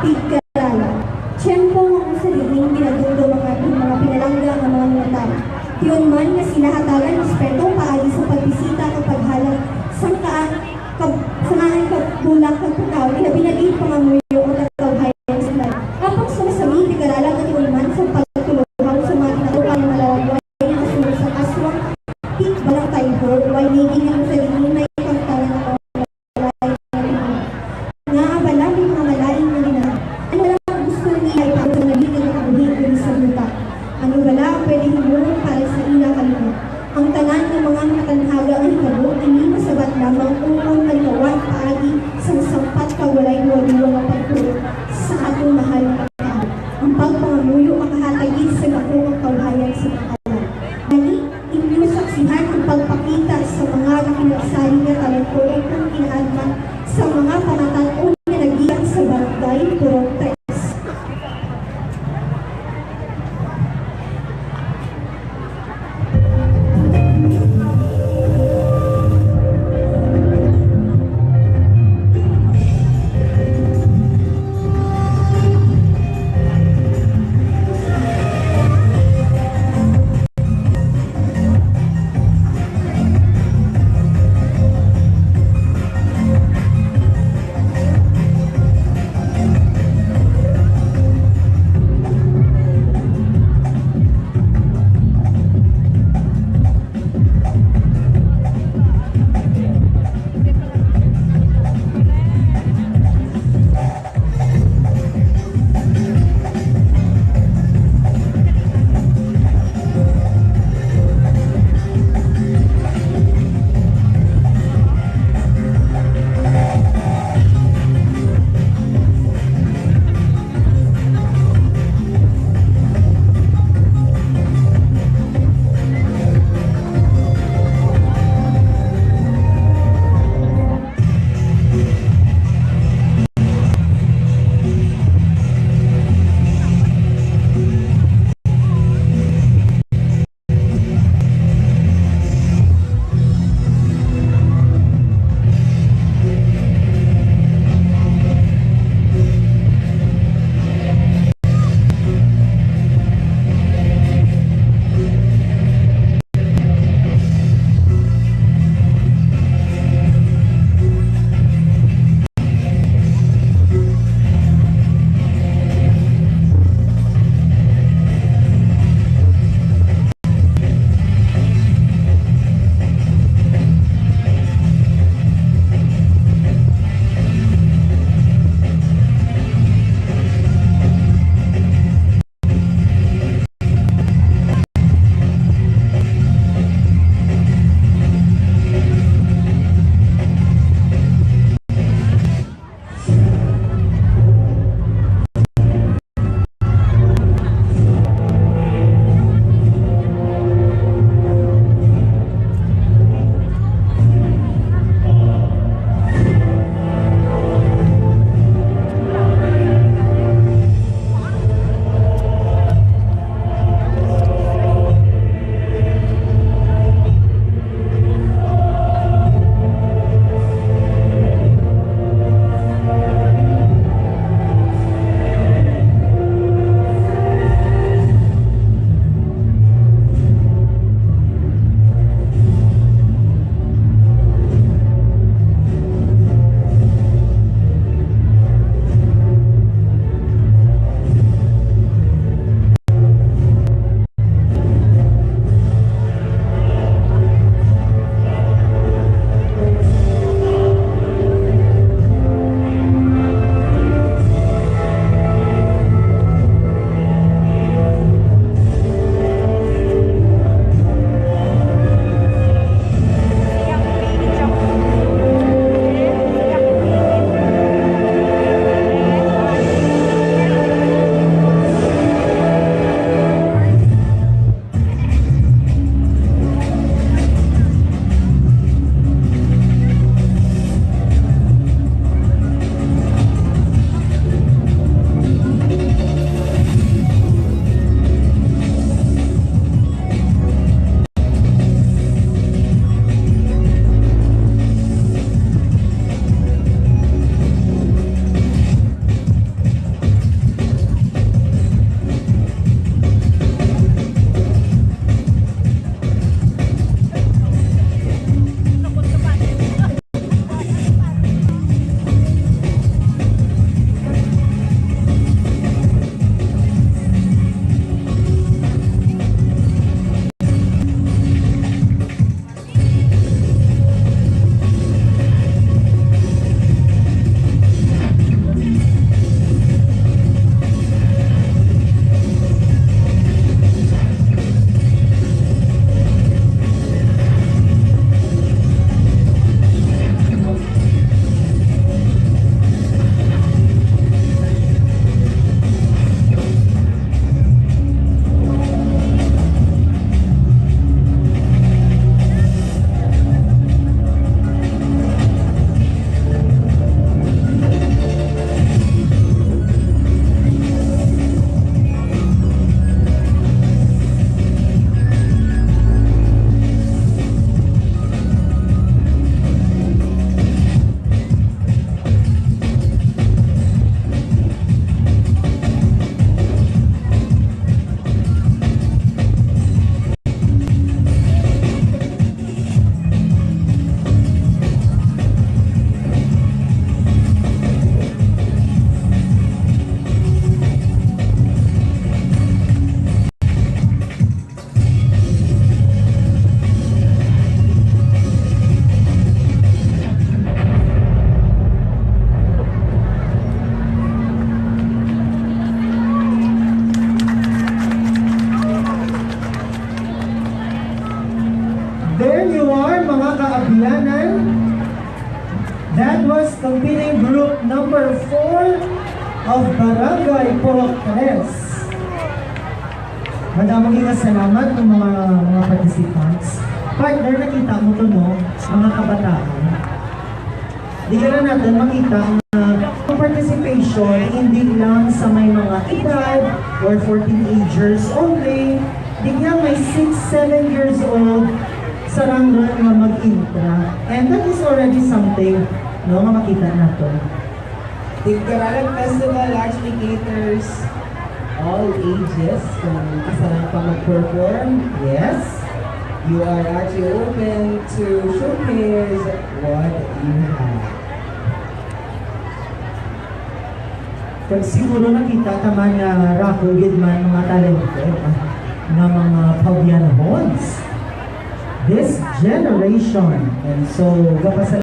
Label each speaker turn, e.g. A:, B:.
A: pigkarala. Tiyempo ang sa dining ginadundo mga pinalangga ng mga militar. Tiyon man nga sinahatagan respeto paagi sa pagbisita o paghalang sangkaan kabulang kagpakawi na binagin pangamuyo o tatawhayan sila. Kapag sumasami, pigkarala at tiyon man sa pagtulungan sa mga kinatukan ng malalagway ng asunod sa aswang balang tayo, why naging ang sa dining may pagtalan ng nga abala may mga malaing na nila. Ano lang gusto niya ay pagkakalagin ng kabuhin sa lupa. Ano wala ang pwede humulong para sa ila kalina. Ang tanan ng mga matanhaga ang hikabo, hindi masabat lamang upang malitawan paagi sa sampat kawalay duwa-duwa ng pagtulog sa atong mahal na tao. Ang pagpangamuyo makahatagid sa makuang kauhayan sa pakalan. Dali, inyo saksihan ang pagpakita sa mga kinagsari na talento o kung kinaadman sa mga panatan-on na nagiyan sa barangay Purong 3.
B: There you are, mga kaabyanan. That was competing group number 4 of Barangay Purok 3. Madaming salamat ng mga participants. Partner, nakita mo to, no? Mga kabataan. Di ka na natin makita na ang participation hindi lang sa may mga edad or 14 agers only. Di nga may 6-7 years old sa rangran nga mag-intra. And that is already something, no, nga makita nato.
C: The Garalan Festival actually caters all ages kung kasalan pa mag-perform.
B: Yes.
C: You are actually open to showcase what you have.
B: Pag siguro nakita ka man na rakugid man mga talented na mga pagyanahons. This generation. And so,